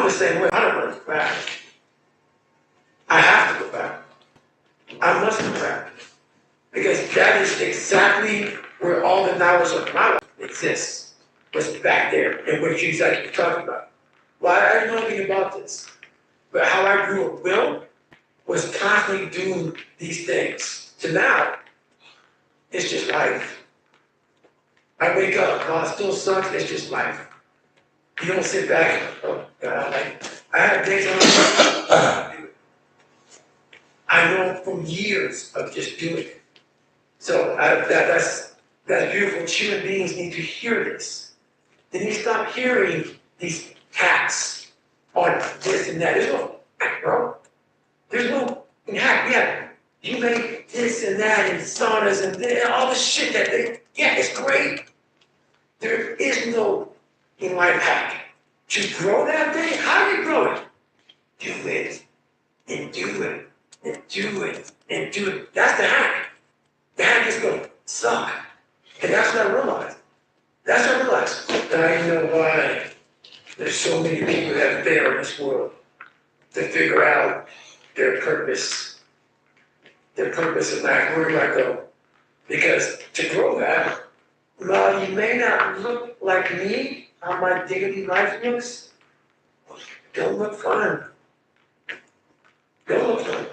I'm the same way. I don't want to go back. I have to go back. I must go back. Because that is exactly where all the knowledge of my life exists. Was back there and what you exactly talking about. Well, I didn't know anything about this. But how I grew up Will was constantly doing these things. So now, it's just life. I wake up, God still sucks, it's just life. You don't sit back and, oh God, I had days when I know from years of just doing it. So that's beautiful. Human beings need to hear this. They need to stop hearing these hacks on this and that. There's no hack, bro. There's no hack. Yeah, you make this and that and saunas and all the shit that it's great. There is no life hack. To grow that thing, how do you grow it? Do it, and do it, and do it, and do it. That's the hack. The hack is going to suck. And that's what I realized. That's what I realized. I know why there's so many people that fail in this world to figure out their purpose. Their purpose in life, where do I go? Because to grow that, while you may not look like me, how my daily life looks, don't look fun. Don't look fun.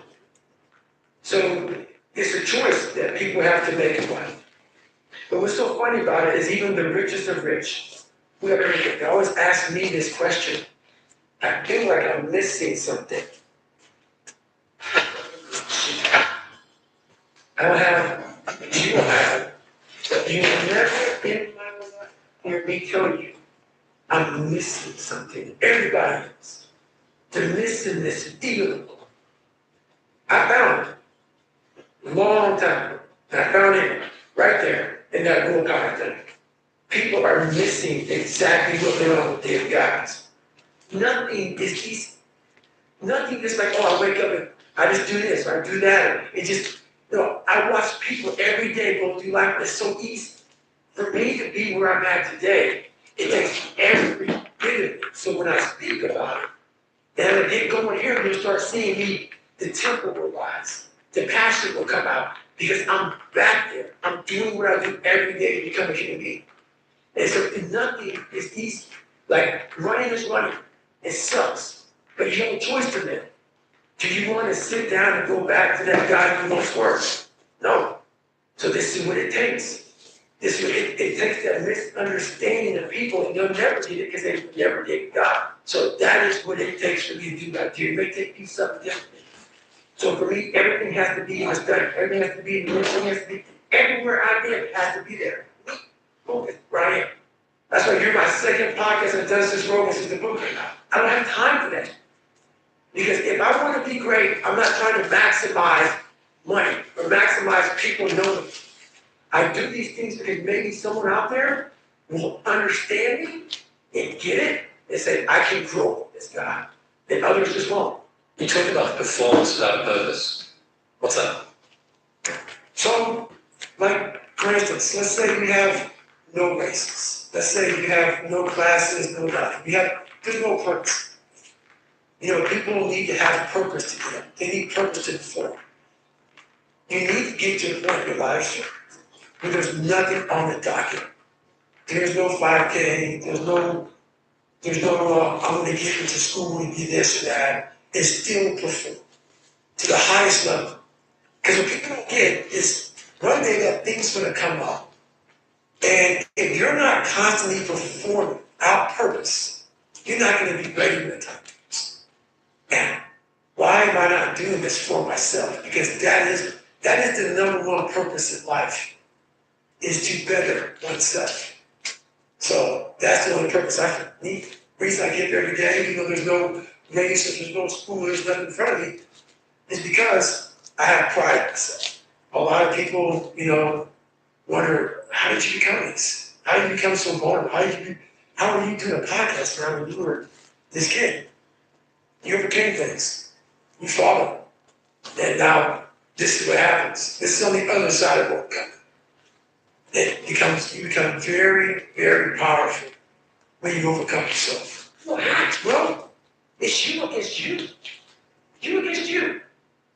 So it's a choice that people have to make in life. But what's so funny about it is even the richest of rich, they always ask me this question. I feel like I'm missing something. I don't have, you don't have, but you never in my life hear me tell you, I'm missing something. Everybody is. They're missing this deal. I found it a long time ago. I found it right there in that willpower thing. People are missing exactly what they're on with their guys. Nothing is easy. Nothing is like, oh, I wake up and I just do this or I do that. It just, I watch people every day go through life. It's so easy. For me to be where I'm at today, it takes every bit of it. So when I speak about it, and I get going here, you'll start seeing me, the temple will rise. The passion will come out because I'm back there. I'm doing what I do every day to become a human being. And so nothing is easy. Like running is running. It sucks. But you have a choice to live. Do you want to sit down and go back to that guy who wants work? No. So this is what it takes. This is what it takes that misunderstanding of people, and they'll never get it because they never get God. So that is what it takes for me to do that to you. It may take you something different. So for me, everything has to be in the study. Everything has to be in the room. Everything has to be everywhere I live. It has to be there. Focus, where I am. That's why you're my second podcast on Genesis Rogan since the book came out. I don't have time for that. Because if I want to be great, I'm not trying to maximize money or maximize people knowing me. I do these things because maybe someone out there will understand me and get it and say, I can grow this guy. And others just won't. You talk about performance without a purpose. What's that? So, like, for instance, let's say we have no races. Let's say you have no classes, no nothing. There's no purpose. People need to have purpose to get up. They need purpose to perform. You need to get to the point in your life where there's nothing on the docket. There's no 5K, there's no I'm going to get into school and be this or that. And still perform to the highest level. Because what people don't get is one day that thing's going to come up. And if you're not constantly performing out purpose, you're not going to be ready when the time comes. And why am I not doing this for myself? Because that is the number one purpose in life, is to better oneself. So that's the only purpose I need. The reason I get there every day, there's no race, there's no school, there's nothing in front of me, is because I have pride in myself. A lot of people, wonder, how did you become this? How did you become so vulnerable? How are you doing a podcast now when you were this kid? You overcame things. You followed. And now this is what happens. This is on the other side of overcoming. You become very, very powerful when you overcome yourself. Well, against you. You against you.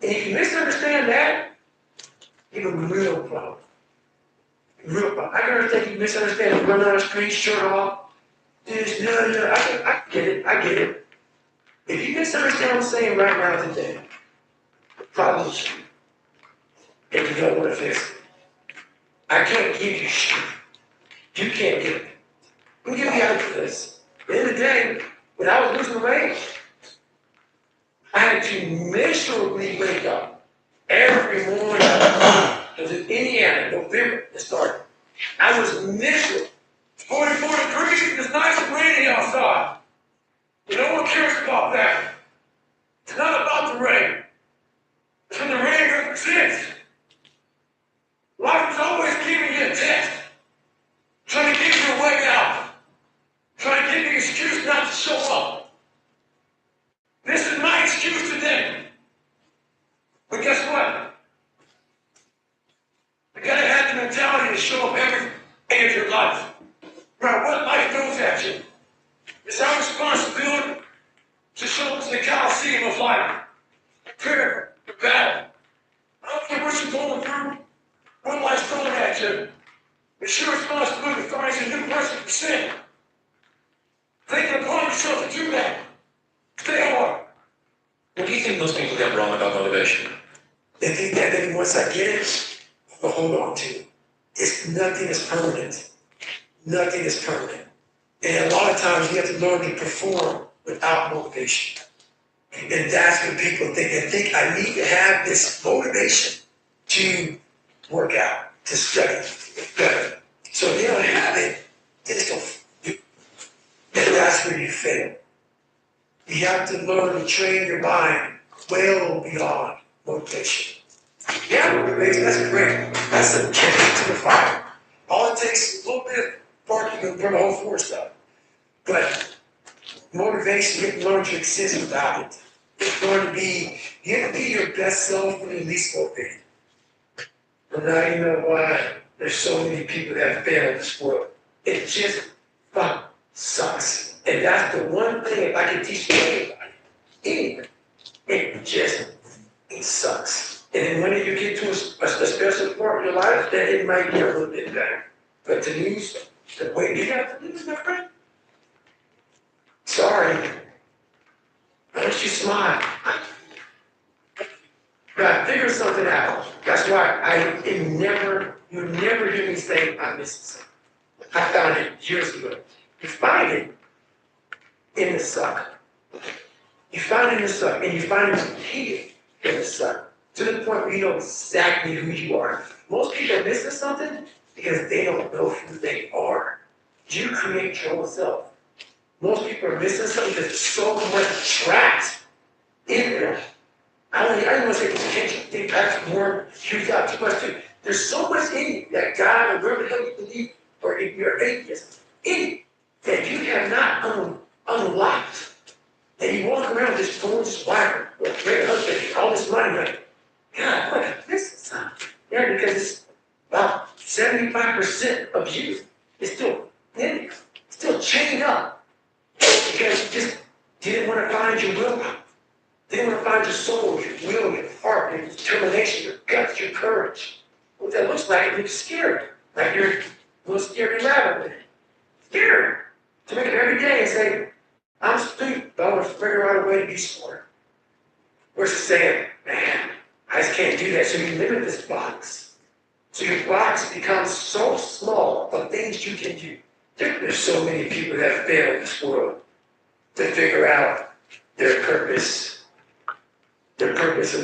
And if you misunderstand that, you have a real problem. Real problem. I can understand you misunderstand running on the street, shirt off. This, no, I get it, I get it. If you misunderstand what I'm saying right now today, the problem is you. If you don't want to fix it. I can't give you shit. You can't give it. I'm giving you out for this. At the end of the day, when I was losing weight, I had to miserably wake up every morning. It was in Indiana, November, it started. I was miserable. 44 degrees, it's nice and rainy outside. But no one cares about that. It's not about the rain. It's when the rain represents. Life is always giving you a test. Trying to give you a way out. Trying to give you an excuse not to show up. This is my excuse today. But guess what? You gotta have the mentality to show up every day of your life. No matter what life throws at you. It's our responsibility to show up to the Coliseum of life. Prepare for battle. I don't care what you're going through, what life's throwing at you. It's your responsibility to find a new person to sin. Take it upon yourself to do that. Stay hard. What do you think most people get wrong about motivation? They think that maybe once I get it, I'll hold on to it. Nothing is permanent. Nothing is permanent. And a lot of times you have to learn to perform without motivation. And that's what people think. They think I need to have this motivation to work out, to study, to get better. So if you don't have it, they just don't do it. And that's where you fail. You have to learn to train your mind well beyond motivation. Yeah, motivation, that's great. That's a kick to the fire. All it takes is a little bit of spark, you can burn the whole forest up. But motivation, you have to learn to exist without it. You have to be your best self when you're least motivated. But now you know why there's so many people that fail in this world. It just sucks. And that's the one thing, if I can teach anybody, it sucks. And then when you get to a special part of your life, then it might be a little bit better. But to lose the way you have to lose, my friend, sorry. Why don't you smile? God, figure something out. That's why you never hear me say I'm missing something. I found it years ago. You find it in the suck. You find it in the suck, and you find it repeated in the suck. To the point where you know exactly who you are. Most people are missing something because they don't know who they are. You create your own self. Most people are missing something because there's so much trapped in there. I don't want to say potential. Think that's more, you got too much too. There's so much in you that God or wherever the hell you believe, or if you're atheist, in you that you have not unlocked. And you walk around with this gorgeous wife, or a great husband, all this money, like, God, what a business. Yeah, because it's about 75% of you is still in you, still chained up. Because you just didn't want to find your willpower. Didn't want to find your soul, your will, your heart, your determination, your guts, your courage. What that looks like, you're scared. Like you're a little scary rabbit. Scared. To make it every day and say, I'm stupid, but I want to figure out a way to be smart. Versus saying, man, I just can't do that. So you limit this box. So your box becomes so small of things you can do. There's so many people that fail in this world to figure out their purpose in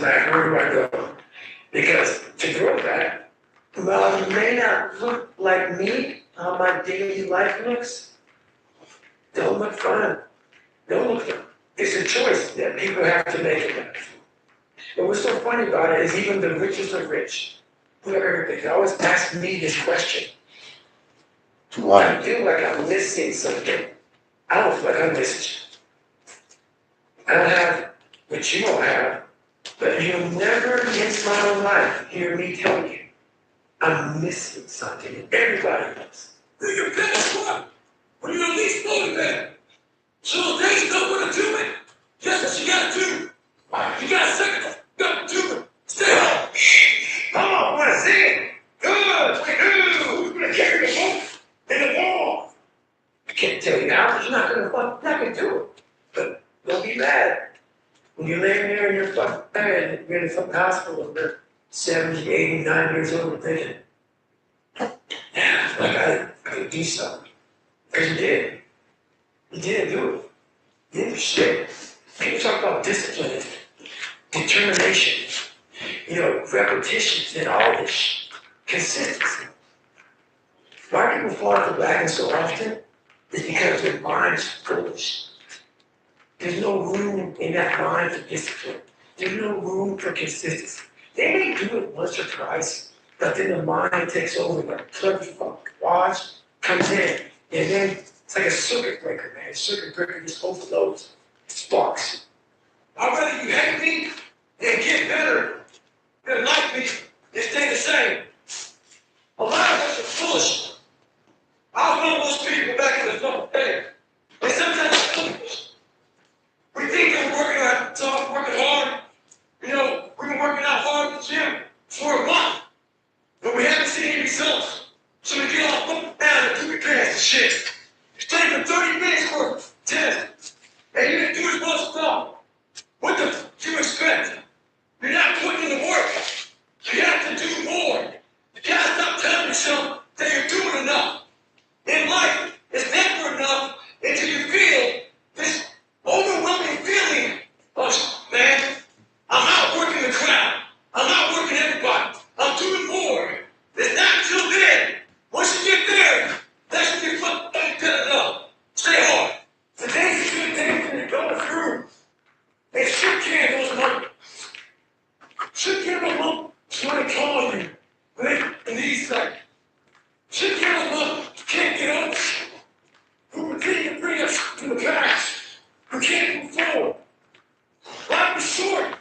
life. Where do I go? Because to grow that, while it may not look like me, how my daily life looks, don't look fun. Don't look fun. It's a choice that people have to make in life. And what's so funny about it is even the richest of rich, whoever they always ask me this question. I feel like I'm missing something. I don't feel like I'm missing. I don't have what you don't have, but you'll never in my own life hear me tell you I'm missing something. And everybody else. You're your best one. When you're least motivated. So the days don't want to do it. Just what you gotta do. be mad when you're laying there in your fucking bed, you're in a fucking hospital, and you're 70, 80, 90 years old, and thinking, yeah, like I could do something. Because you did. You didn't do it. You didn't do shit. People talk about discipline, determination, repetitions and all this shit. Consistency. Why people fall off the wagon so often is because their mind's foolish. There's no room in that mind for discipline. There's no room for consistency. They may do it once or twice, but then the mind takes over like clever fuck. Watch comes in, and then it's like a circuit breaker, man. A circuit breaker just overloads, sparks. I'd rather you hate me and get better than like me and stay the same. A lot of us are foolish. I was one of those people back in the fucking day. And sometimes it's foolish. We think that we're working out tough, working hard. We've been working out hard in the gym for a month, but we haven't seen any results. So we get all fucking down and do the pants and shit. It's taking 30 minutes for a test, and you didn't do as much stuff. What the fuck do you expect? You're not putting in the work. You have to do more. You gotta stop telling yourself that you're doing enough. In life, it's never enough until you feel this overwhelming feeling of, man, I'm outworking the crowd. I'm outworking everybody. I'm doing more. It's not until then. Once you get there, that's when you're fucking good enough. Stay hard. The days are good days when you're going through. And shit candles, man. Shit candles, man. Somebody calling you. And these like, shit candles, man. Can't get up. Who continue to bring us to the past? Who can't move forward? Life is short.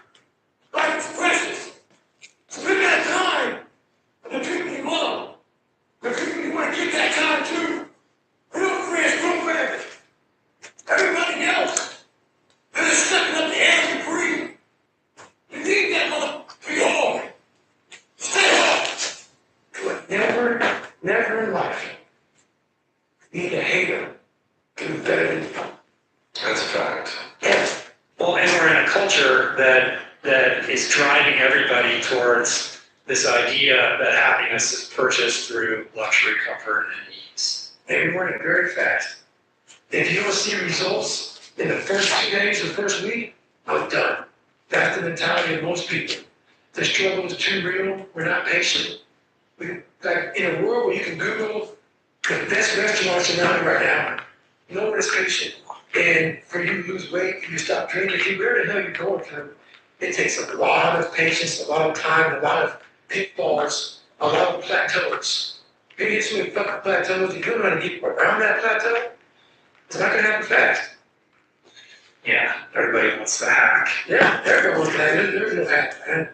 Life is precious. Spend that time with the people you love. The people you want to give that time to. Real friends, programs. Everybody else. They're just sucking up the air you breathe. You need that mother to be hard. Stay hard. But never in life. Being a hater can be better than you. That's a fact. Yeah. Well, and we're in a culture that is driving everybody towards this idea that happiness is purchased through luxury, comfort, and ease. And we learn it very fast. If you don't see results in the first 2 days or first week, I'm done. That's the mentality of most people. The struggle is too real. We're not patient. Like in a world where you can Google the best restaurants around right now, no one is patient. And for you to lose weight, for you to stop drinking, if you where the hell you're going to, it takes a lot of patience, a lot of time, a lot of pitfalls, a lot of plateaus. If you get so many fucking plateaus, if you don't know how to get around that plateau, it's not going to happen fast. Yeah, everybody wants the hack. Yeah, everyone wants that. There's no hack, man.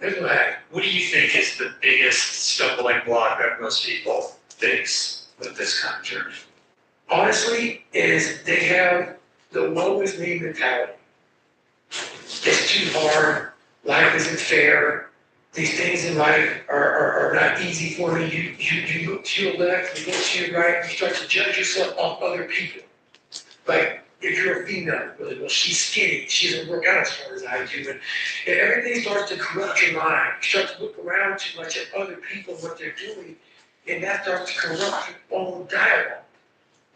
There's no hack. What do you think is the biggest stumbling block that most people face with this kind of journey? Honestly, is they have the woe is me mentality. It's too hard. Life isn't fair. These things in life are not easy for me. You look to your left, you look to your right, you start to judge yourself off other people. Like, if you're a female, well, she's skinny, she doesn't work out as hard as I do, and everything starts to corrupt your mind. You start to look around too much at other people, what they're doing, and that starts to corrupt your own dialogue.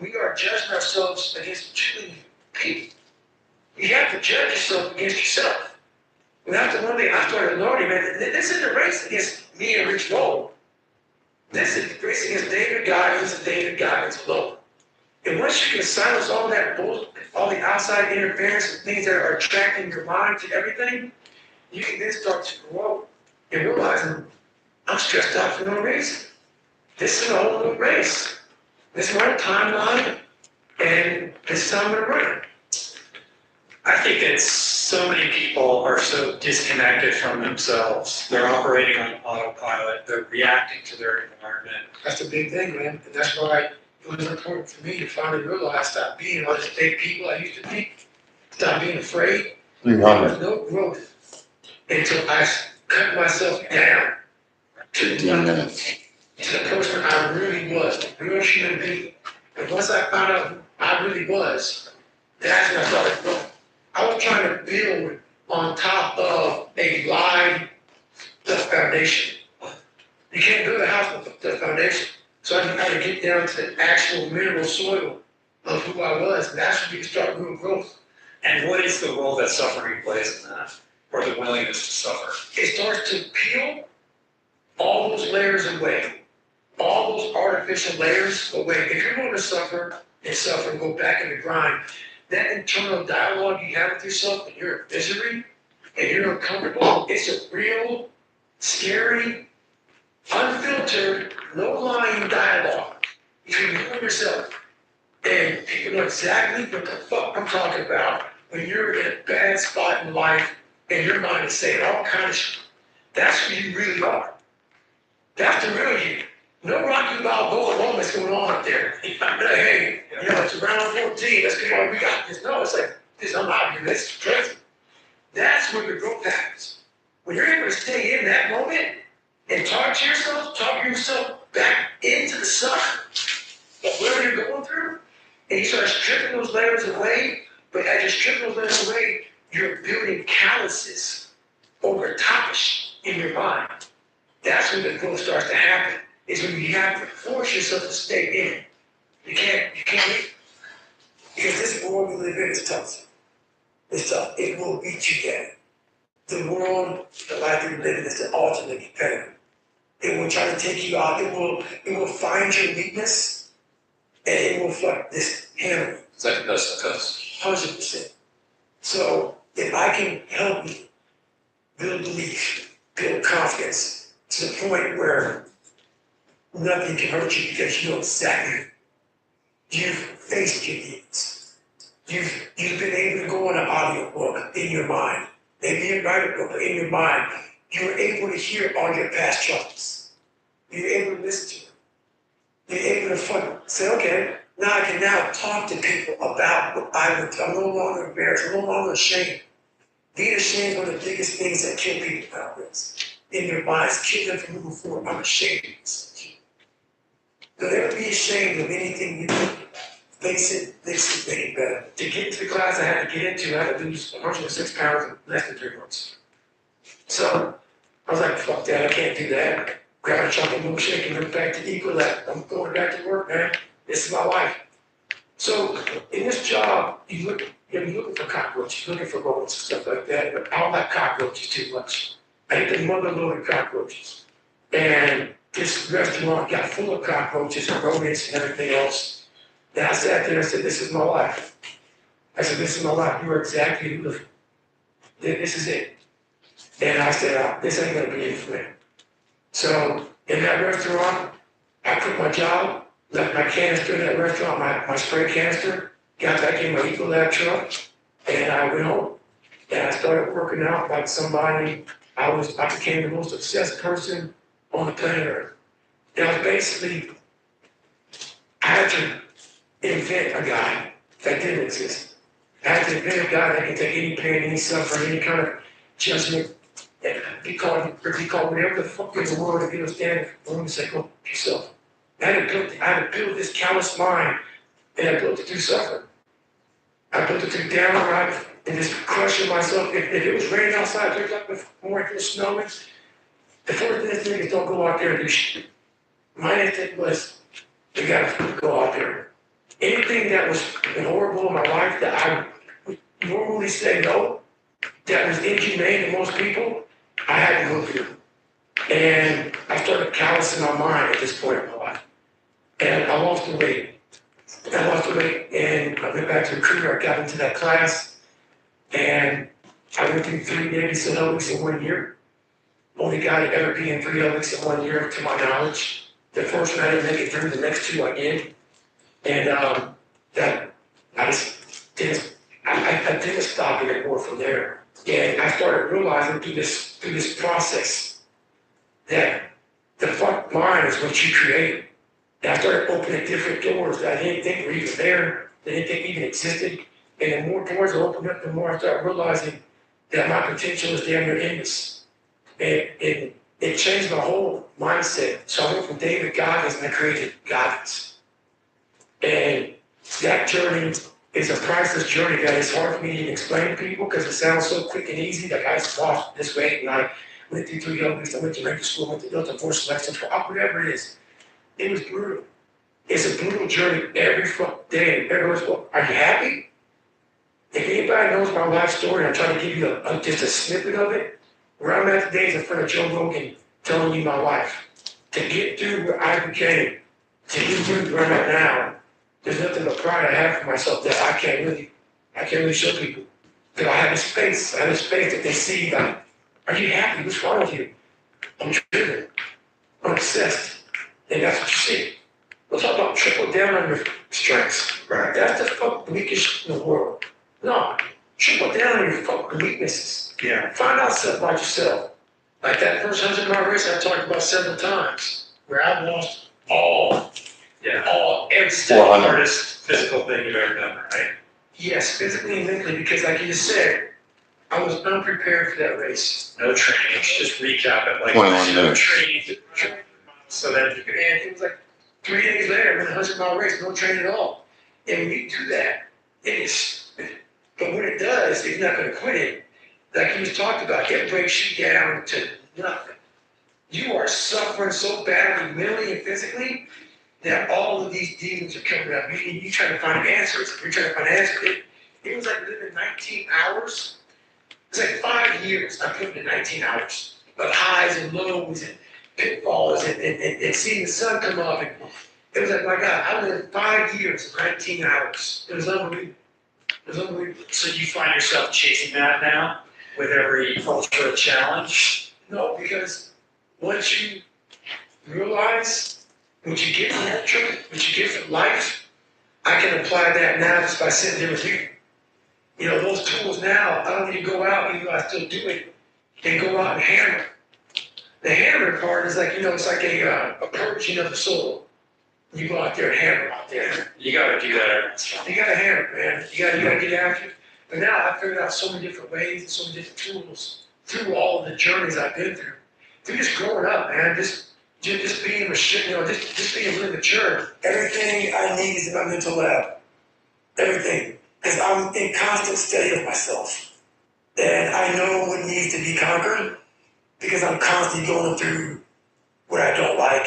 We are judging ourselves against too many people. You have to judge yourself against yourself. And that's the one thing I started learning, man. This isn't a race against me and Rich Roll. This is a race against David Goggins and David Goggins alone. And once you can silence all that bullshit, all the outside interference and things that are attracting your mind to everything, you can then start to grow and realizing I'm stressed out for no reason. This is a whole new race. This is my timeline, and this is how I'm going to run it. I think that so many people are so disconnected from themselves. They're operating on autopilot. They're reacting to their environment. That's a big thing, man. And that's why it was important for me to finally realize, stop being all these fake people I used to be. Stop being afraid. There was no growth until I cut myself down to the person I really was, a real human being. And once I found out who I really was, that's when I started growing. I build on top of a live foundation. You can't build a house with the foundation. So I had to get down to the actual mineral soil of who I was, and that's when we can start real growth. And what is the role that suffering plays in that, or the willingness to suffer? It starts to peel all those layers away, all those artificial layers away. If you're going to suffer and go back in the grind, that internal dialogue you have with yourself when you're in misery and you're uncomfortable, it's a real, scary, unfiltered, no lying dialogue between you and yourself. And people know exactly what the fuck I'm talking about when you're in a bad spot in life and your mind is saying all kinds of shit. That's who you really are. That's the real you. No Rocky Balboa moments going on up there. Hey, it's around 14, let's come on, we got this. No, it's like, this, I'm out here, this is crazy. That's where the growth happens. When you're able to stay in that moment and talk yourself back into the sun of whatever you're going through, and you start stripping those layers away, but as you're stripping those layers away, you're building calluses over top of shit in your mind. That's when the growth starts to happen. Is when you have to force yourself to stay in it. You can't leave. Because this world we live in is tough. It's tough. It will beat you down. The world, the life we live in is the ultimate competitor. It will try to take you out. It will find your weakness and it will fuck this hammer. Second best of us. 100%. So if I can help you build belief, build confidence to the point where nothing can hurt you because you know exactly. You've faced your needs. You've been able to go on an audio book in your mind. Maybe you write a book, but in your mind, you were able to hear all your past troubles. You're able to listen to them. You're able to say, okay, now I can now talk to people about what I went through. I'm no longer embarrassed. I'm no longer ashamed. Being ashamed is one of the biggest things that kill people nowadays. In their minds, keep them from moving forward. I'm ashamed of this. Don't ever be ashamed of anything you do. Makes it getting better. To get into the class I had to get into, I had to lose 106 pounds in less than 3 months. So I was like, fuck that, I can't do that. Grab a chocolate milkshake and went back to Equalab. I'm going back to work, man. This is my life. So in this job, you're looking for cockroaches, looking for rodents and stuff like that, but I don't like cockroaches too much. I hate the mother-loaded cockroaches. And this restaurant got full of cockroaches and rodents and everything else. And I sat there and said, this is my life. I said, this is my life. You are exactly who this is it. And I said, this ain't gonna be it for me. So in that restaurant, I quit my job, left my canister in that restaurant, my spray canister, got back in my Ecolab truck, and I went home. And I started working out like somebody, I became the most obsessed person on the planet Earth. And I was basically, I had to invent a guy that didn't exist. I had to invent a guy that can take any pain, any suffering, any kind of judgment, and be called whatever the fuck in the world if you stand for and say, go yourself. I had to build this callous mind, and I built it through suffering. I built it through downright and just crushing myself. If it was raining outside, there's like before it was snowing, the first thing is don't go out there and do shit. My instinct was, you gotta go out there. Anything that was horrible in my life that I would normally say no, that was inhumane to most people, I had to go through. And I started callousing my mind at this point in my life. And I lost the weight. And I went back to the recruiter, I got into that class, and I went through 3 Navy SEAL weeks in 1 year. Only guy to ever be in 3 weeks in 1 year, to my knowledge. The first one I didn't make it through, the next 2 I did. And that I just didn't, I didn't stop anymore from there. And I started realizing through this process that the fuck mind is what you create. And I started opening different doors that I didn't think were even there, that I didn't think even existed. And the more doors I opened up, the more I started realizing that my potential is damn near endless. And it changed my whole mindset. So I went from David Goggins and I created Goggins. And that journey It's a priceless journey that is hard for me to explain to people because it sounds so quick and easy. Like I walked this way and I went through 3 years, I went to regular school, went to Delta Force Selection, whatever it is. It was brutal. It's a brutal journey every fucking day. Everyone's, well, are you happy? If anybody knows my life story, I'm trying to give you just a snippet of it. Where I'm at today is in front of Joe Rogan telling you my life. To get through where I became, to get through where I'm at now, there's nothing but pride I have for myself that I can't really show people. Because I have a space that they see like, are you happy? What's wrong with you? I'm driven. I'm obsessed. And that's what you see. We'll talk about triple down on your strengths. Right. That's the fucking weakest in the world. No. Triple down on your fucking weaknesses. Yeah. Find out stuff about yourself. Like that first 100-mile race I talked about several times, where I lost every step. The hardest physical thing you've ever done, right? Yes, physically and mentally, because like you just said, I was unprepared for that race. No training. Just recap it. Like 21 no minutes. training. So that you could. And it was like 3 days later, in a 100-mile race, no training at all. And when you do that, it is. But when it does, if you're not going to quit it, like you just talked about, it breaks you down to nothing. You are suffering so badly, mentally and physically, that all of these demons are coming up. You trying to find answers. You're trying to find answers. It was like living 19 hours. It's like 5 years I put in 19 hours of highs and lows and pitfalls and seeing the sun come up. And it was like, my God, I lived 5 years, 19 hours. It was unbelievable. It was unbelievable. So you find yourself chasing that now with every ultra challenge? No, because once you realize what you get from that trip, what you get from life, I can apply that now just by sitting there with you. You know, those tools now, I don't need to go out, even though I still do it, and go out and hammer. The hammer part is like, you know, it's like a purging of the soul. You go out there and hammer out there. You got to do that every once in a while. You got to hammer, man. You got to get after it. But now I've figured out so many different ways and so many different tools through all of the journeys I've been through. Through just growing up, man. Just being mature, you know, just being really mature. Everything I need is in my mental lab. Everything. Because I'm in constant study of myself. And I know what needs to be conquered because I'm constantly going through what I don't like,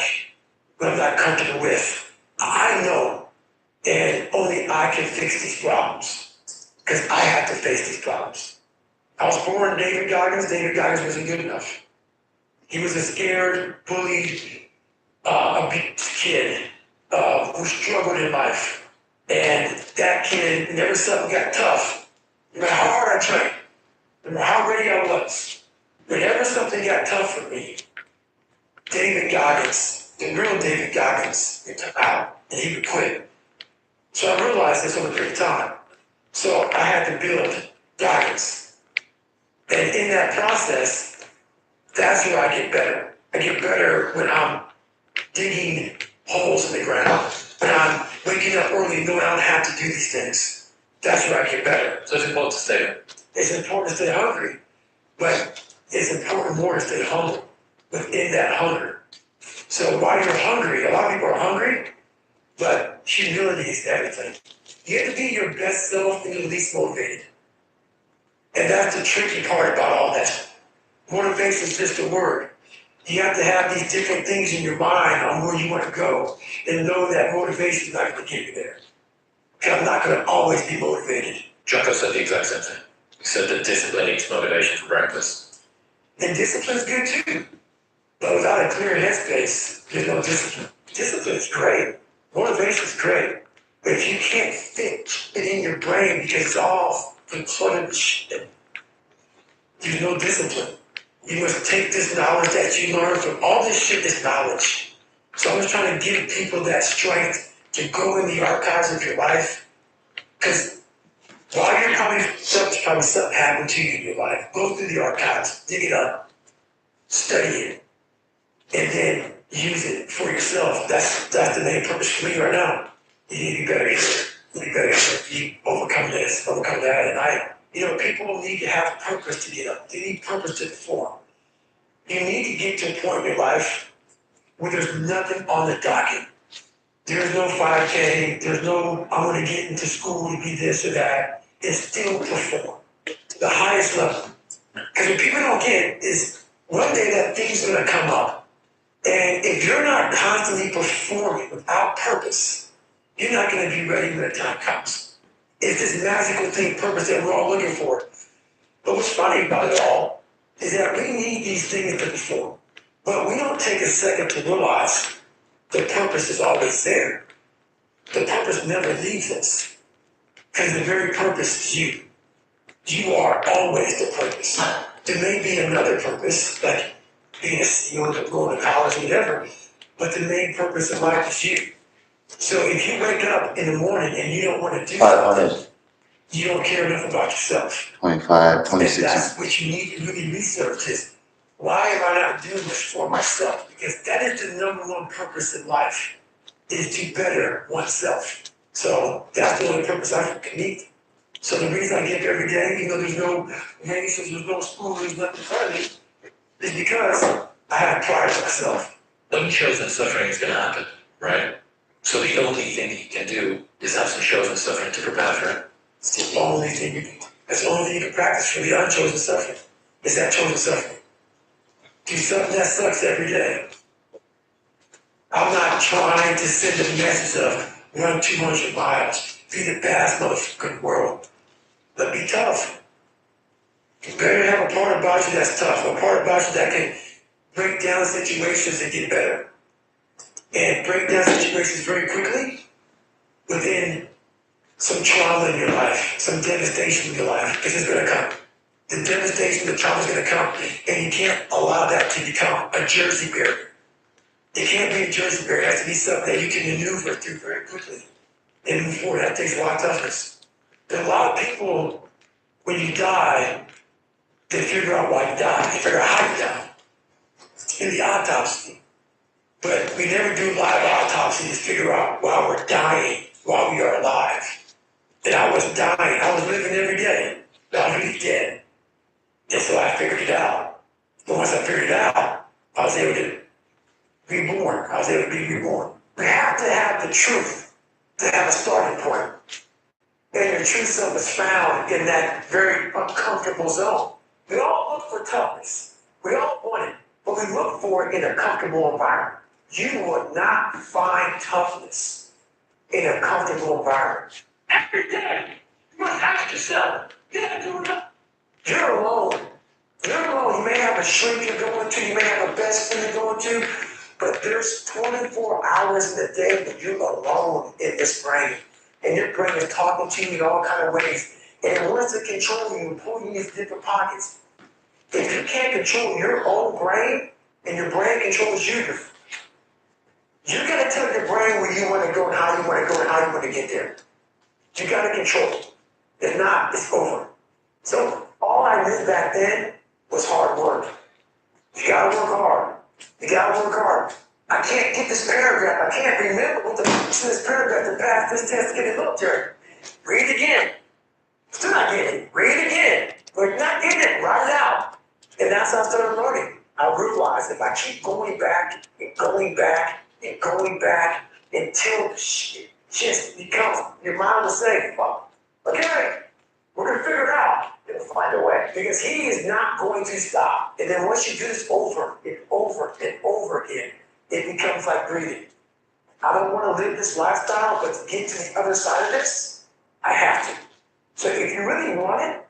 what I'm not comfortable with. I know, and only I can fix these problems because I have to face these problems. I was born David Goggins. David Goggins wasn't good enough. He was a scared, bullied, abused kid who struggled in life. And that kid, whenever something got tough, no matter how hard I trained, no matter how ready I was, whenever something got tough for me, David Goggins, the real David Goggins, would come out and he would quit. So I realized this over a period of time. So I had to build Goggins. And in that process, that's where I get better. I get better when I'm digging holes in the ground. When I'm waking up early knowing I don't have to do these things. That's where I get better. So it's important to stay there. It's important to stay hungry, but it's important more to stay humble within that hunger. So while you're hungry, a lot of people are hungry, but humility is everything. You have to be your best self and your least motivated. And that's the tricky part about all that. Motivation is just a word. You have to have these different things in your mind on where you want to go and know that motivation is not going to get you there. Because I'm not going to always be motivated. Jocko said the exact same thing. He said that discipline eats motivation for breakfast. And discipline's good too. But without a clear headspace, there's no discipline. Discipline is great. Motivation is great. But if you can't fit it in your brain because it's all cluttered shit, there's no discipline. You must take this knowledge that you learned from all this shit is knowledge. So I'm just trying to give people that strength to go in the archives of your life. Because while you're probably something happened to you in your life, go through the archives, dig it up, study it, and then use it for yourself. That's the main purpose for me right now. You need to be better here. You need to be better here. You overcome this, overcome that, and you know, people need to have purpose to get up. They need purpose to perform. You need to get to a point in your life where there's nothing on the docket. There's no 5K, there's no, I want to get into school to be this or that. It's still perform to the highest level. Because what people don't get is one day that thing's going to come up. And if you're not constantly performing without purpose, you're not going to be ready when the time comes. It's this magical thing, purpose that we're all looking for. But what's funny about it all is that we need these things to perform. But we don't take a second to realize the purpose is always there. The purpose never leaves us. Because the very purpose is you. You are always the purpose. There may be another purpose, like being a CEO or going to college or whatever, but the main purpose of life is you. So if you wake up in the morning and you don't want to do something, you don't care enough about yourself. 25, 26. And that's what you need to really research is, why am I not doing this for myself? Because that is the number one purpose in life, is to better oneself. So that's the only purpose I can meet. So the reason I get up every day, even though there's no races, there's no school, there's nothing funny, is because I have pride in myself. Unchosen suffering is going to happen, right? So the only thing that you can do is have some chosen suffering to prepare for it. It's the only thing you can do. That's the only thing you can practice for the unchosen suffering. Is that chosen suffering. Do something that sucks every day. I'm not trying to send a message of run 200 miles, be the best motherfucker in the world. But be tough. You better have a part about you that's tough, a part about you that can break down situations and get better. And break down situations very quickly within some trauma in your life, some devastation in your life, because it's going to come. The devastation, the trauma is going to come, and you can't allow that to become a jersey barrier. It can't be a jersey barrier. It has to be something that you can maneuver through very quickly and move forward. That takes a lot of toughness. There are a lot of people, when you die, they figure out why you died. They figure out how you died in the autopsy. But we never do live autopsies to figure out why we're dying, while we are alive. And I was dying. I was living every day. I was really dead. And so I figured it out. But once I figured it out, I was able to reborn. I was able to be reborn. We have to have the truth to have a starting point. And your true self is found in that very uncomfortable zone. We all look for toughness. We all want it, but we look for it in a comfortable environment. You will not find toughness in a comfortable environment. Every day, you must ask yourself, did I do enough? You're alone. You're alone. You may have a shrink you're going to, you may have a best friend you're going to, but there's 24 hours in the day that you're alone in this brain. And your brain is talking to you in all kinds of ways. And it wants to control you and pull you into different pockets. If you can't control your own brain, and your brain controls you, you gotta tell your brain where you want to go and how you want to go and how you want to get there. You gotta control it. If not, it's over. So all I did back then was hard work. You gotta work hard. You gotta work hard. I can't get this paragraph. I can't remember what the this paragraph to pass this test to get in the military. Read it again. Still not getting it. Read it again. But you're not getting it. Write it out. And that's how I started learning. I realized if I keep going back and going back and going back until the shit just becomes, your mind will say, well, okay, we're going to figure it out. It'll find a way. Because he is not going to stop. And then once you do this over and over and over again, it becomes like breathing. I don't want to live this lifestyle, but to get to the other side of this, I have to. So if you really want it,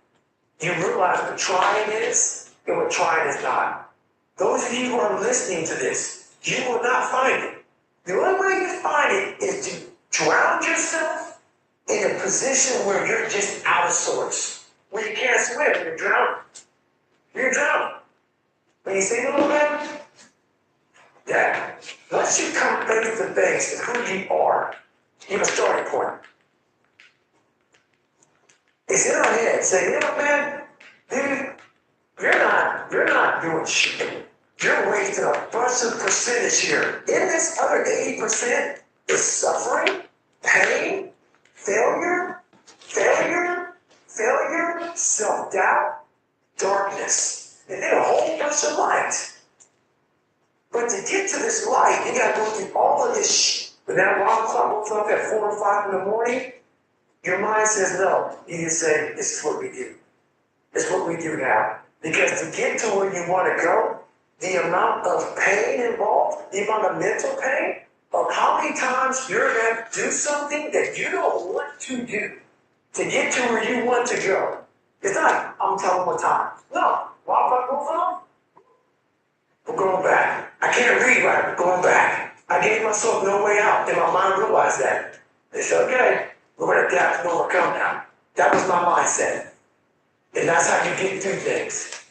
you realize what trying is and what trying is not. Those of you who are listening to this, you will not find it. The only way you find it is to drown yourself in a position where you're just out of sorts, where you can't swim, you're drowning. You're drowning. When you see a little bit, that once you come face to face with who you are, you have a starting point. It's in our head. Say, you know, man, dude, you're not doing shit. You're wasting a bunch of percentage here. In this other 80% is suffering, pain, failure, self-doubt, darkness, and then a whole bunch of light. But to get to this light, you gotta go through all of this shit. When that alarm clock goes off at 4 or 5 in the morning, your mind says no. You just say, this is what we do. It's what we do now. Because to get to where you want to go, the amount of pain involved, the amount of mental pain, of how many times you're going to do something that you don't want to do to get to where you want to go. It's not, I'm telling what time. No. While I go on, we're going back. I can't read right, we're going back. I gave myself no way out, and my mind realized that. They said, okay, we're going to adapt and overcome now. That was my mindset. And that's how you get through things.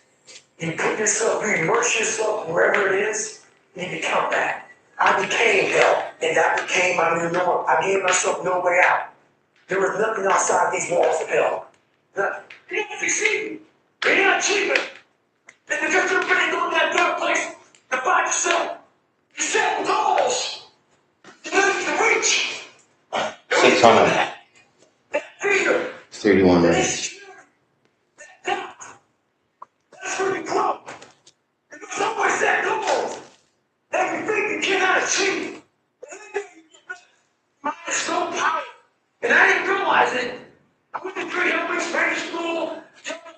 You put yourself, you immerse yourself wherever it is, and you become that. I became hell, and that became my new norm. I gave myself no way out. There was nothing outside these walls of hell. Nothing. You didn't succeed. You didn't achieve it. And because you're ready to go to that dark place to find yourself, you set goals. You need to reach. 600. That fear. 31 That minutes. insecurity. That doubt. That's where you grow. And there's always that goal. Everything you cannot achieve. Mine is so powerful. And I didn't realize it. I went to pre-helping training school,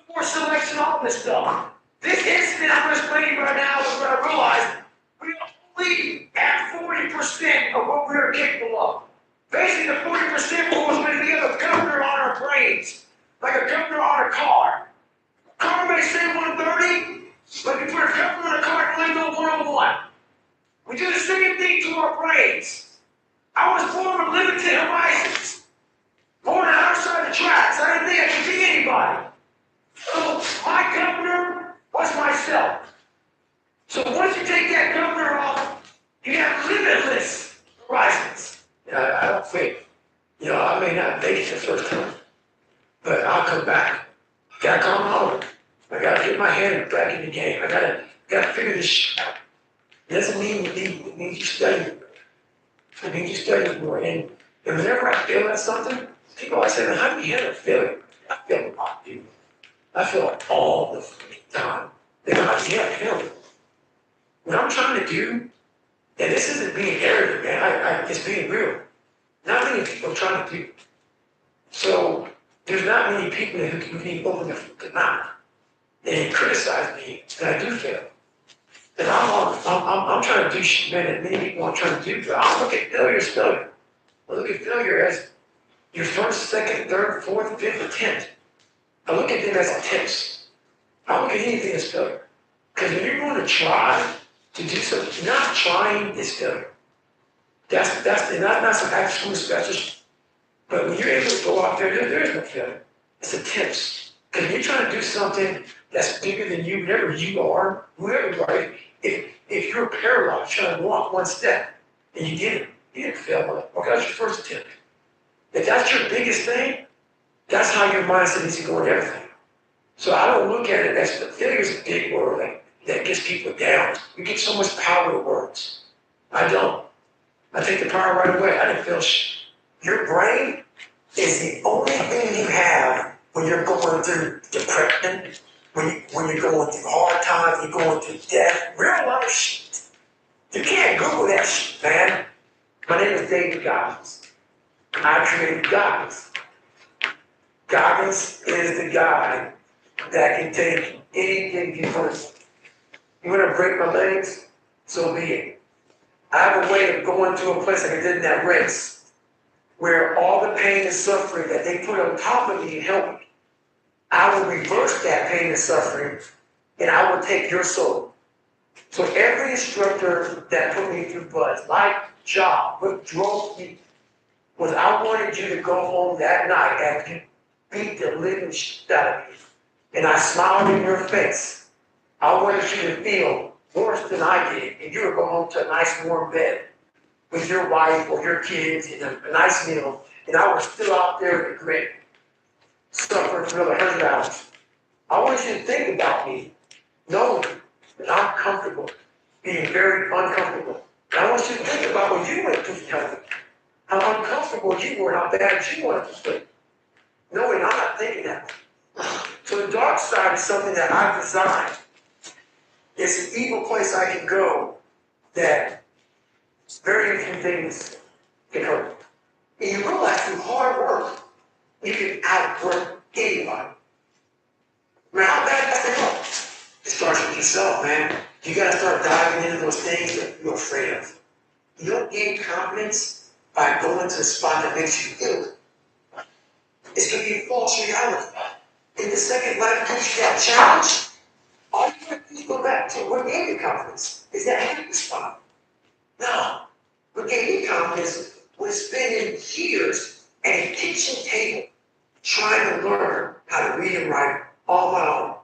for selection, all this stuff. This incident I'm explaining right now is what I realized we are only at 40% of what we are capable of. Basically, the 40% was when we have a governor on our brains, like a governor on a car. A car may say 130, but if you put a governor on a car, it only go 101. We do the same thing to our brains. I was born with limited horizons. Born on our side of the tracks. I didn't think I could be anybody. So my governor was myself. So once you take that governor off, you have limitless horizons. I don't think, I may not make it the first time, but I'll come back. Gotta come home. I gotta get my hand back in the game. I gotta figure this shit out. It doesn't mean you need to study. It means you study more. And whenever I fail at something, people always say, how do you handle failure? I fail a lot, dude. I feel it all the time. They go, how do you handle it? What I'm trying to do, and this isn't being arrogant, man, it's being real. Not many people are trying to do. So there's not many people who can open their mouth and criticize me that I do fail. And I'm trying to do shit, man, that many people aren't trying to do. But I look at failure as failure. I look at failure as your first, second, third, fourth, fifth attempt. I look at them as attempts. I look at anything as failure. Because when you're going to try to do something, not trying is failure. That's not some actual special. But when you're able to go out there is no failure. It's attempts. Because when you're trying to do something that's bigger than you, whatever you are, whoever you are, if you're paralyzed trying to walk one step and you didn't fail on it, okay, that's your first attempt. If that's your biggest thing, that's how your mindset needs to go in everything. So I don't look at it as the failure is a big word that gets people down. We get so much power to words. I don't. I take the power right away. I didn't feel shit. Your brain is the only thing you have when you're going through depression, when you're going through hard times, you're going through death, real life shit. You can't Google that shit, man. My name is David Goggins. I created Goggins. Goggins is the guy that can take anything you want. You want to break my legs? So be it. I have a way of going to a place like I did in that race, where all the pain and suffering that they put on top of me and help me, I will reverse that pain and suffering, and I will take your soul. So every instructor that put me through Buzz, my job, what drove me, was I wanted you to go home that night after you beat the living shit out of me, and I smiled in your face. I wanted you to feel worse than I did, and you would go home to a nice warm bed with your wife or your kids and a nice meal, and I was still out there in the grit, suffering for another 100 hours. I want you to think about me, knowing that I'm comfortable, being very uncomfortable. And I want you to think about when you went through heaven, how uncomfortable you were, how bad you wanted to sleep. Knowing I'm not thinking that way. So the dark side is something that I've designed. It's an evil place I can go that very few things can hurt. And you realize through hard work, you can outwork anybody. Man, how bad does it look? It starts with yourself, man. You gotta start diving into those things that you're afraid of. You don't gain confidence by going to a spot that makes you feel it. It's gonna be a false reality. In the second life gives you that challenge, all you have to go back to what gave you confidence is that happy spot. No. What gave me confidence was spending years at a kitchen table trying to learn how to read and write all my own.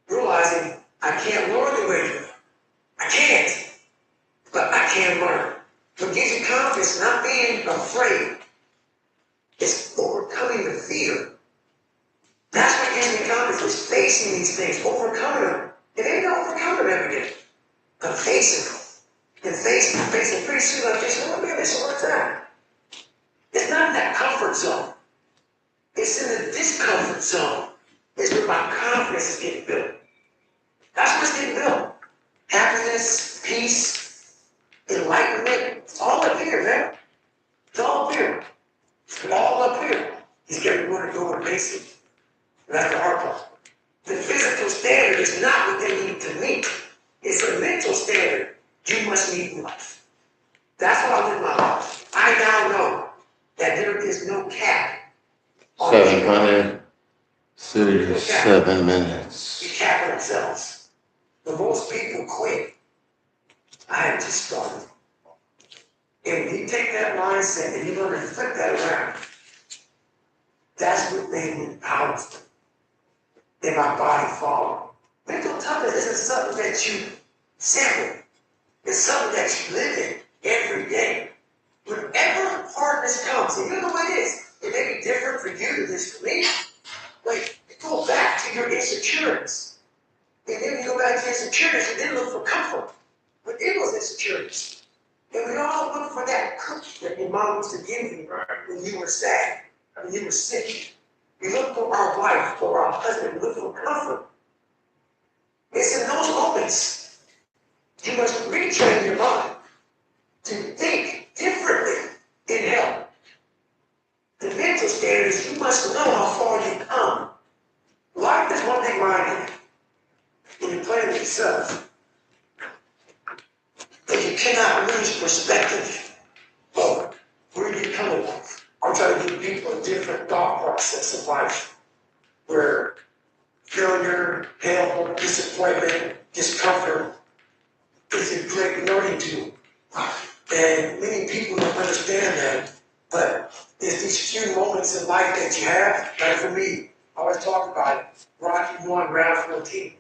Realizing I can't learn the way you do. I can't. But I can learn. What gives you confidence, not being afraid, is overcoming the fear. That's what gives me confidence, is facing these things, overcoming them. And maybe not overcoming them every day, but facing them. And facing pretty soon, I'm just, oh man, so what's that? It's not in that comfort zone. It's in the discomfort zone. It's where my confidence is getting built. That's what's getting built. Happiness, peace, enlightenment, it's all up here, man. It's all up here. It's all up here. He's getting ready to go to basic. And that's the hard part. The physical standard is not what they need to meet. It's a mental standard you must meet in life. That's how I live my life. I now know that there is no cap on 737 minutes. We cap ourselves. But most people quit. I had just started. And when you take that mindset and you learn to flip that around, that's what made me powerful. And my body followed. Mental toughness isn't something that you sample. It's something that you live in every day. Whenever hardness comes, and you know what it is, it may be different for you than it is for me. Like, you go back to your insecurities. And then you go back to your insecurities, and then look for comfort. But it was insecurities. And we all look for that cookie that your mom used to give you when you were sad, when you were sick. We look for our wife, for our husband, we look for comfort. It's in those moments you must retrain your mind to think differently in health. The mental standard is you must know how far you come. Life is one big mind when you play with yourself. But you cannot lose perspective of where you're coming from. I'm trying to give people a different thought process of life where failure, hell, disappointment, discomfort is a great learning tool. And many people don't understand that, but there's these few moments in life that you have, like for me, I always talk about it, Rocky 1, round 14.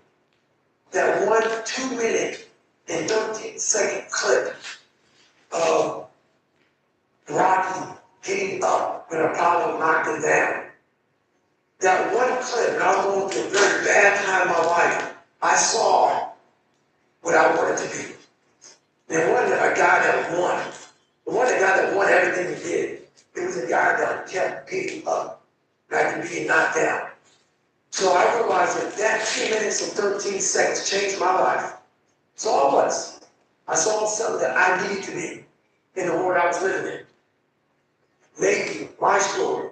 That 1 2-minute and 13-second clip of Rocky getting up when Apollo knocked him down. That one clip, and I was going through a very bad time in my life, I saw what I wanted to be. And it wasn't a guy that won. It wasn't a guy that won everything he did. It was a guy that kept getting up after being knocked down. So I realized that 2 minutes and 13 seconds changed my life. So all it was. I saw something that I needed to be in the world I was living in. Maybe my story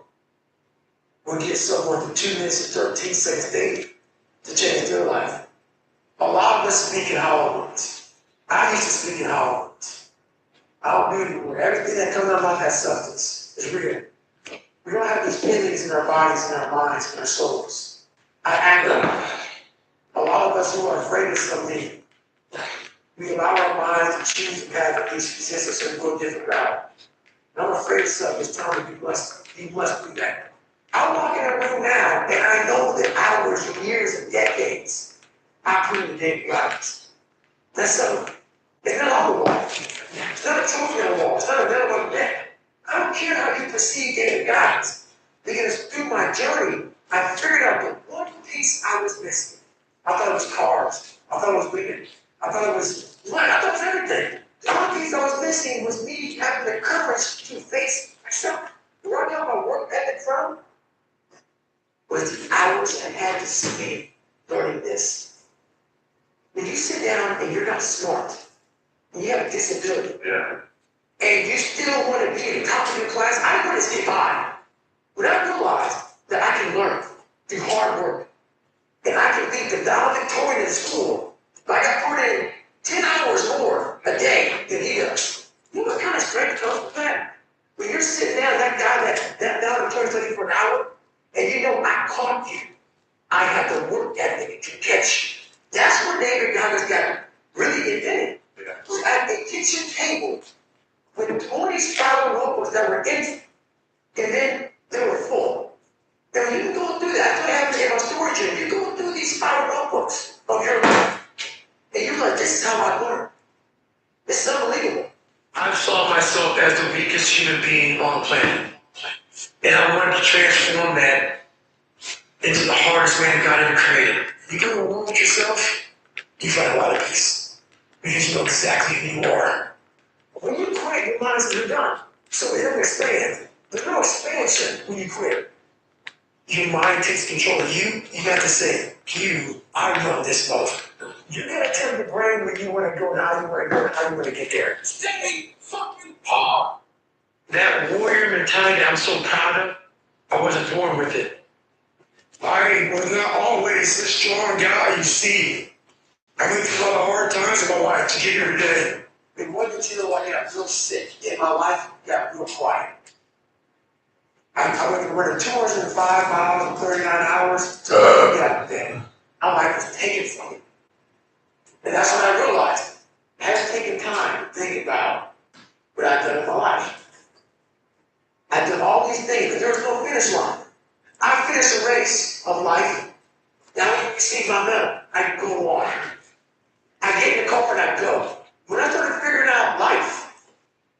will get someone to 2 minutes and 13 seconds daily to change their life. A lot of us speak in hollow words. I used to speak in hollow words. I'll be where everything that comes out of my mouth has substance. It's real. We don't have these feelings in our bodies, in our minds, in our souls. I act like a lot of us who are afraid of something, we allow our minds to choose to have these resistance and go a different route. And I'm afraid of something. It's telling me you must do that. I walk in a room now, and I know that hours and years and decades I put in the daily lives. That's something. It's not all the wall. It's not a trophy on the wall. It's not a medal on the neck. I don't care how you perceive daily guides. Because through my journey, I figured out the one piece I was missing. I thought it was cars. I thought it was women. I thought it was money. I thought it was everything. The one piece I was missing was me having the courage to face myself. Where I got my work ethic from was the hours I had to spend learning this. When you sit down and you're not smart, and you have a disability, and you still want to be in the top of your class, I want to skip by. But I realized that I can learn through hard work. And I can be the valedictorian in school. Like I put in 10 hours more a day than he does. You know what kind of strength comes with that? When you're sitting down, that guy, that valedictorian's looking for an hour, and you know I caught you. I have the work ethic to catch you. That's what David Goggins got really invented. Was at a kitchen table with all these spiral notebooks that were empty, and then they were full. And when you go through that, that's what happened in my storage unit. You go through these spiral notebooks of your life, and you're like, this is how I learn. It's unbelievable. I saw myself as the weakest human being on the planet. And I wanted to transform that into the hardest man God ever created. You go along with yourself, you find a lot of peace. Because you know exactly who you are. When you quit, your mind says you're done. So it doesn't expand. There's no expansion when you quit. Your mind takes control of you. You got to say, I run this boat. You gotta tell your brain where you want to go and how you want to go and how you want to get there. Stay fucking Paul. That warrior mentality that I'm so proud of, I wasn't born with it. I was not always the strong guy you see. I went through a lot of hard times in my life to get here today. It wasn't until I got real sick and my life got real quiet. I went from running 205 miles in 39 hours to get out of bed. My life was taken from me. And that's when I realized I hadn't taken time to think about what I'd done in my life. I'd done all these things, but there was no finish line. I finished a race of life. Now I receive my medal. I can go on. I get in the car and I go. When I started figuring out life,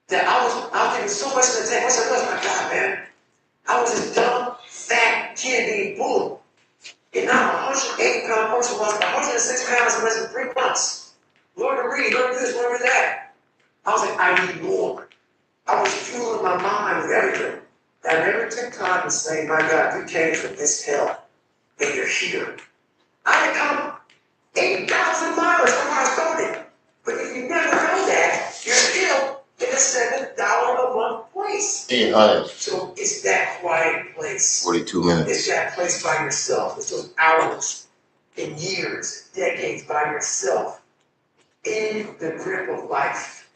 that I was getting so much in the tank. I said, oh my God, man. I was this dumb, fat kid being bullied. And now I'm a 180-pound person, lost 106 pounds in less than 3 months. Learn to read, learn this, learn that. I was like, I need more. I was fueling my mind with everything. I never took time to say, my God, you came from this hell, and you're here. I had come 8,000 miles from where I started. But if you never know that, you're still in a $7 a month place. 800. So it's that quiet place. 42 minutes. It's that place by yourself. It's those hours and years, decades by yourself in the grip of life.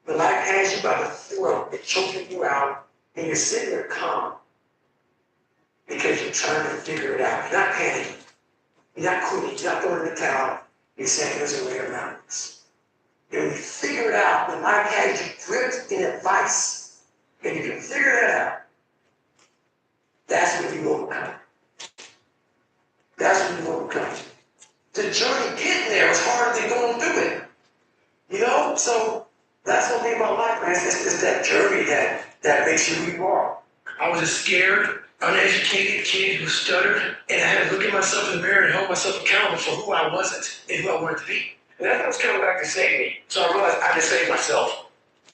The life has you by the throat. It's choking you out, and you're sitting there calm because you're trying to figure it out. You're not panicking. You're not quitting. You're not throwing in the towel. You're saying there's a way around this. And when you figure it out, when life has you gripped in advice, and you can figure that out, that's when you overcome. That's when you overcome. The journey getting there is harder than going through it. You know? So that's one thing about life, man. It's that journey that makes you who you are. I was a scared, uneducated kid who stuttered, and I had to look at myself in the mirror and hold myself accountable for who I wasn't and who I wanted to be. And that was coming back to save me. So I realized I had to save myself.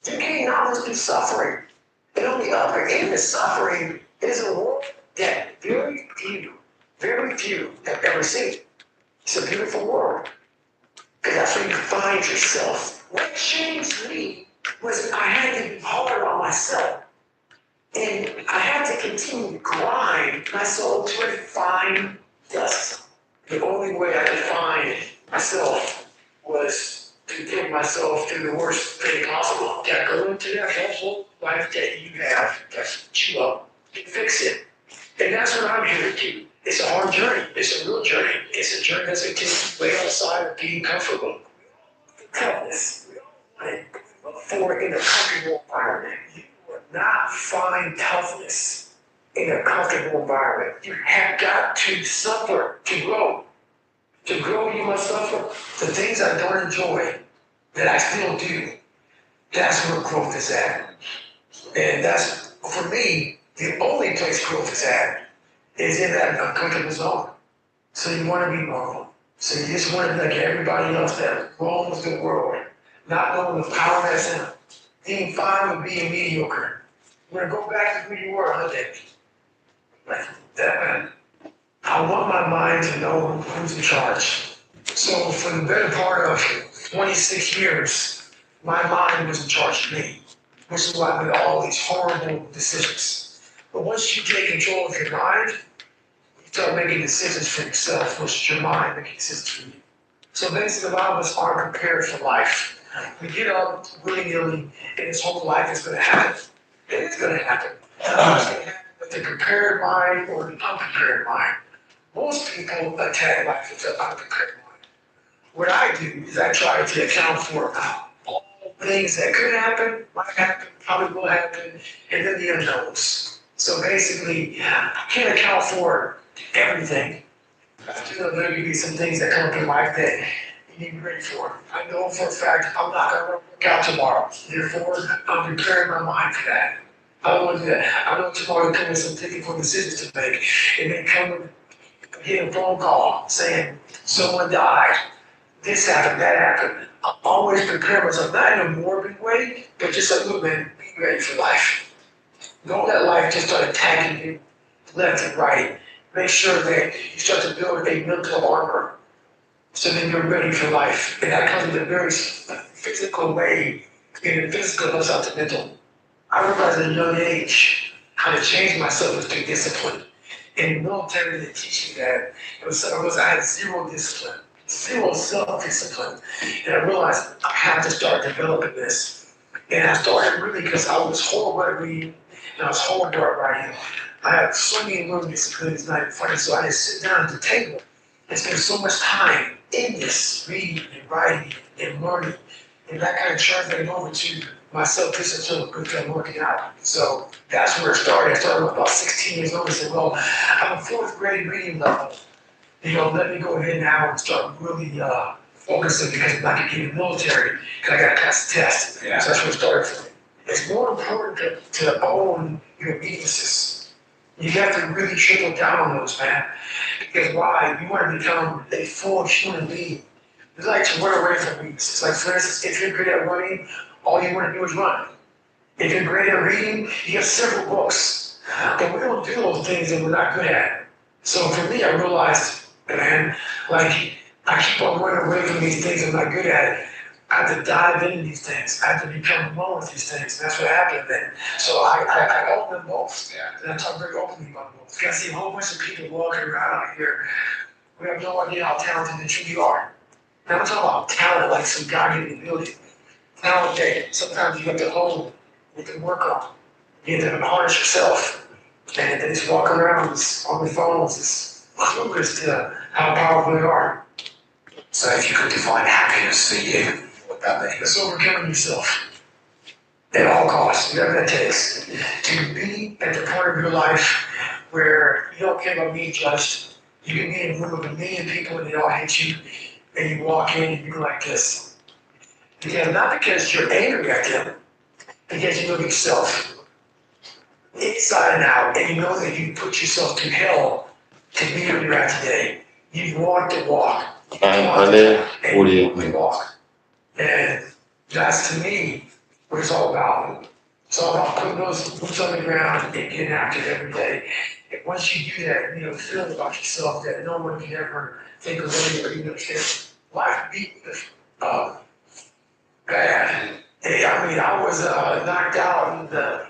You gain knowledge through suffering. And on the other end of suffering is a world that very few have ever seen. It's a beautiful world. Because that's where you find yourself. What changed me was I had to be harder on myself. And I had to continue to grind myself to a fine dust. The only way I could find myself was to get myself through the worst thing possible. That go into that whole life that you have, that's what you love, and fix it. And that's what I'm here to do. It's a hard journey. It's a real journey. It's a journey that's going to take you way outside of being comfortable. Toughness. We don't want to look for in a comfortable environment. You will not find toughness in a comfortable environment. You have got to suffer to grow. To grow, you must suffer. The things I don't enjoy, that I still do, that's where growth is at. And that's, for me, the only place growth is at is in that uncomfortable zone. So you want to be normal. So you just want to be like everybody else that roams the world, not knowing the power that's in them. Being fine with being mediocre. You're going to go back to who you were, huh, David? Like that, man. I want my mind to know who's in charge. So for the better part of 26 years, my mind was in charge of me. which is why I made all these horrible decisions. But once you take control of your mind, you start making decisions for yourself, which is your mind making decisions for you. So basically, a lot of us aren't prepared for life. We get up willy-nilly, and this whole life is going to happen. It is going to happen. With the prepared mind or the unprepared mind. Most people attack life with an unprepared mind. What I do is I try to account for all things that could happen, might happen, probably will happen, and then the unknowns. So basically, I can't account for everything. You know, there could be some things that come up in life that you need to be ready for. I know for a fact I'm not going to work out tomorrow. Therefore, I'm preparing my mind for that. I don't want to do that. I know tomorrow there comes some difficult decisions to make. And then come get a phone call saying someone died. This happened, that happened. I always prepare myself, not in a morbid way, but just like, look, man, be ready for life. Don't let life just start attacking you left and right. Make sure that you start to build a mental armor so that you're ready for life. And that comes in a very physical way, in the physical goes out to mental. I realized at a young age how to change myself was through discipline. In the military, they teach me that. I had zero discipline, zero self-discipline. And I realized I had to start developing this. And I started really because I was horrible at reading and I was horrible at writing. I had so many learning disciplines, not even funny, so I just sit down at the table and spend so much time in this, reading and writing and learning. And that kind of translated over to my self-discipline because I'm working out. So that's where it started. I started about 16 years old and said, well, I'm a fourth grade reading level. You know, let me go ahead now and start really focusing because I'm not going to get in the military because I got to pass the test. Yeah. So that's where it started for me. It's more important to own your weaknesses. You have to really triple down on those, man. Because why? You want to become a full human being. You like to run away from weaknesses. Like, for instance, if you're good at running, all you want to do is run. If you're great at reading, you have several books. But we don't do those things that we're not good at. So for me, I realized, man, like, I keep on running away from these things I'm not good at. I have to dive into these things. I have to become one with these things. And that's what happened then. So I own them both. Yeah. And I talk very openly about both. Because I see a whole bunch of people walking around out here who have no idea how talented they truly are. And I'm talking about talent like some God-given ability. Talent that sometimes you have to hold, you have to work on. You have to harness yourself. And they just walk around on their phones, just clueless to how powerful they are. So if you could define happiness for you, what that means? It's overcoming yourself at all costs, whatever that takes. To be at the point of your life where you don't care about being judged. You can be in a room with 1 million people and they all hate you, and you walk in and you're like this. Because not because you're angry at them, because you know yourself inside and out, and you know that you put yourself through hell to be where you're at today. You want to walk. 948 walk. And that's to me what it's all about. It's all about putting those boots on the ground and getting active every day. And once you do that, you know, feel about yourself that no one can ever think of any or even understand. Life beat bad. Hey, I mean, I was knocked out in the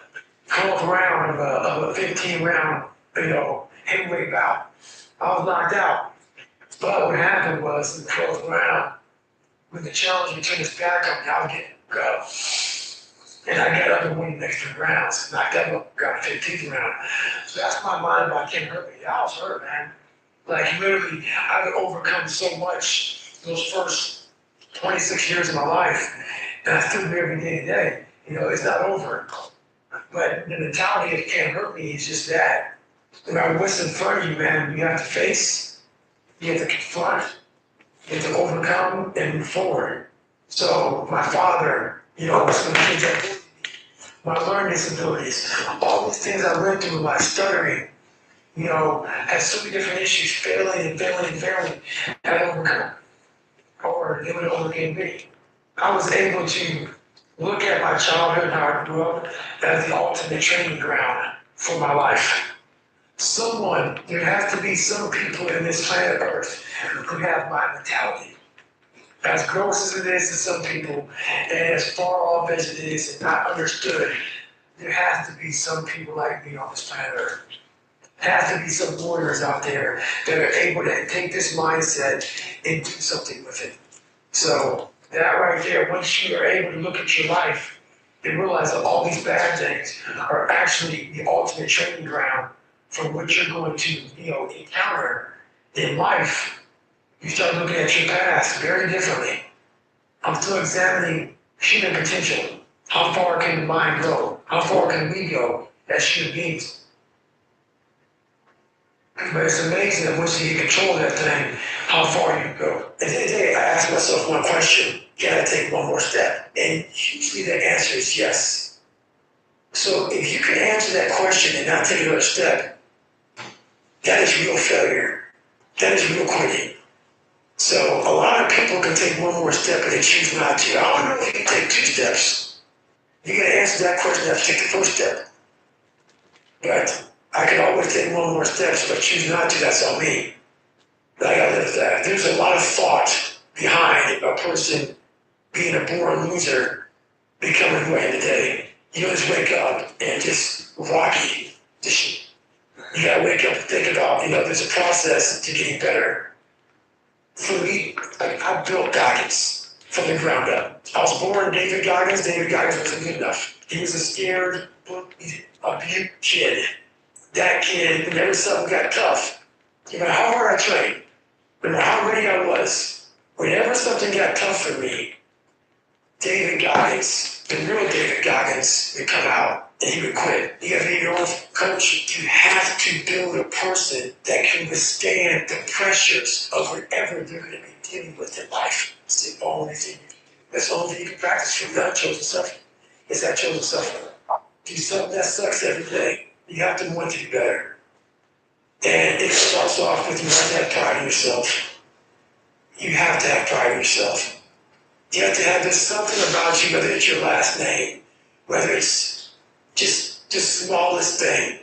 12th round of a 15-round, heavyweight bout. I was knocked out. But what happened was in the 12th round, when the challenger turned his back on me, I was getting go. And I got up and won the next 2 rounds. Knocked him up, got the 15th round. So that's my mind about can't hurt me. I was hurt, man. Like literally, I had overcome so much those first 26 years of my life. And I still do every day today. It's not over. But the mentality of can't hurt me is just that. No matter what's in front of you, man, you have to face, you have to confront, you have to overcome and move forward. So my father, some things that did my learning disabilities, all these things I went through, my stuttering, had so many different issues, failing, and I overcome. Or they would have overcame me. I was able to look at my childhood and how I grew up as the ultimate training ground for my life. There has to be some people in this planet Earth who have my mentality. As gross as it is to some people, and as far off as it is and not understood, there has to be some people like me on this planet Earth. There has to be some warriors out there that are able to take this mindset and do something with it. So that right there, once you are able to look at your life and realize that all these bad things are actually the ultimate training ground for what you're going to, encounter in life, you start looking at your past very differently. I'm still examining human potential. How far can the mind go? How far can we go as human beings? But it's amazing that once you get control of that thing, how far you can go. At the end of the day, I ask myself one question: can I take one more step? And usually the answer is yes. So if you can answer that question and not take another step, that is real failure. That is real quitting. So a lot of people can take one more step and they choose not to. I don't know if you can take 2 steps. You gotta answer that question, you have to take the first step. But I can always take one more step, so if I choose not to, that's on me. But I gotta live with that. There's a lot of thought behind a person being a born loser, becoming who I am today. You don't just wake up and just rocky. You gotta wake up and think about, there's a process to getting better. For me, I built Goggins from the ground up. I was born David Goggins. David Goggins wasn't good enough. He was a scared, abused kid. That kid, whenever something got tough, no matter how hard I trained, no matter how ready I was, whenever something got tough for me, David Goggins, the real David Goggins, would come out and he would quit. You have to be your own coach. You have to build a person that can withstand the pressures of whatever they're going to be dealing with in life. It's the only thing. That's the only thing you can practice from that chosen suffering. It's that chosen suffering. Do something that sucks every day. You have to want to be better. And it starts off with you have to have pride in yourself. You have to have pride in yourself. You have to have this something about you, whether it's your last name, whether it's just the smallest thing.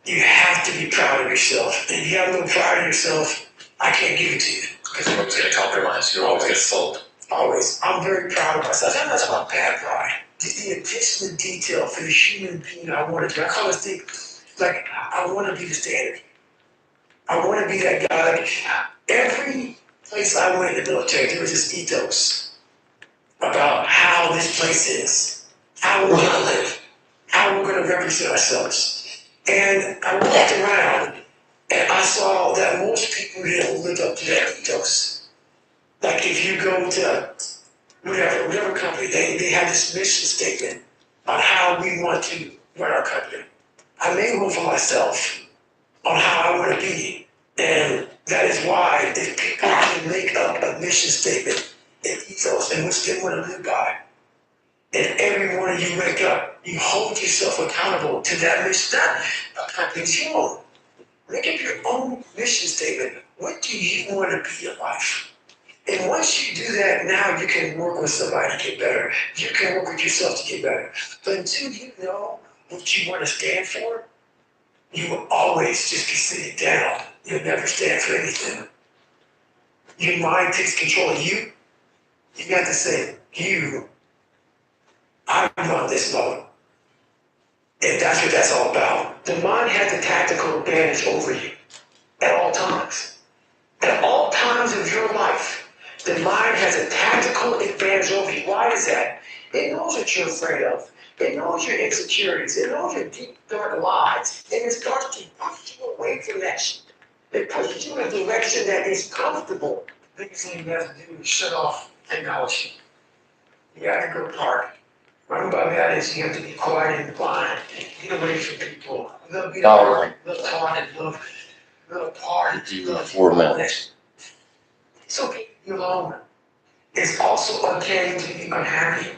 You have to be proud of yourself. And if you have no pride in yourself, I can't give it to you. Because you're always going to compromise. You're always going to fold. Always. I'm very proud of myself. I'm not talking about bad pride. The attention to detail for the human being I want to be. I call this thing, like, I want to be the standard. I want to be that guy. Like, every place I went in the military, there was this ethos about how this place is, how we're going to live, how we're going to represent ourselves. And I walked around and I saw that most people didn't live up to that ethos. Like if you go to whatever company, they have this mission statement on how we want to run our company. I made one for myself on how I want to be. And that is why if people can make up a mission statement and ethos in which they want to live by, and every morning you wake up, you hold yourself accountable to that mission, not a company's your own. Make up your own mission statement. What do you want to be in life? And once you do that, now you can work with somebody to get better. You can work with yourself to get better. But until you know what you want to stand for, you will always just be sitting down. You'll never stand for anything. Your mind takes control of you. You got to say, I'm on this mode. And that's what that's all about. The mind has a tactical advantage over you at all times. At all times of your life, the mind has a tactical advantage over you. Why is that? It knows what you're afraid of. It knows your insecurities. It knows your deep, dark lies. And it starts to push you away from that shit. It pushes you in a direction that is comfortable. The biggest thing you have to do is shut off technology. You have to go park. What I mean by that is you have to be quiet and blind. Get away from people. Love being love talking, love party, love 4 minutes. It's okay to be alone. It's also okay to be unhappy.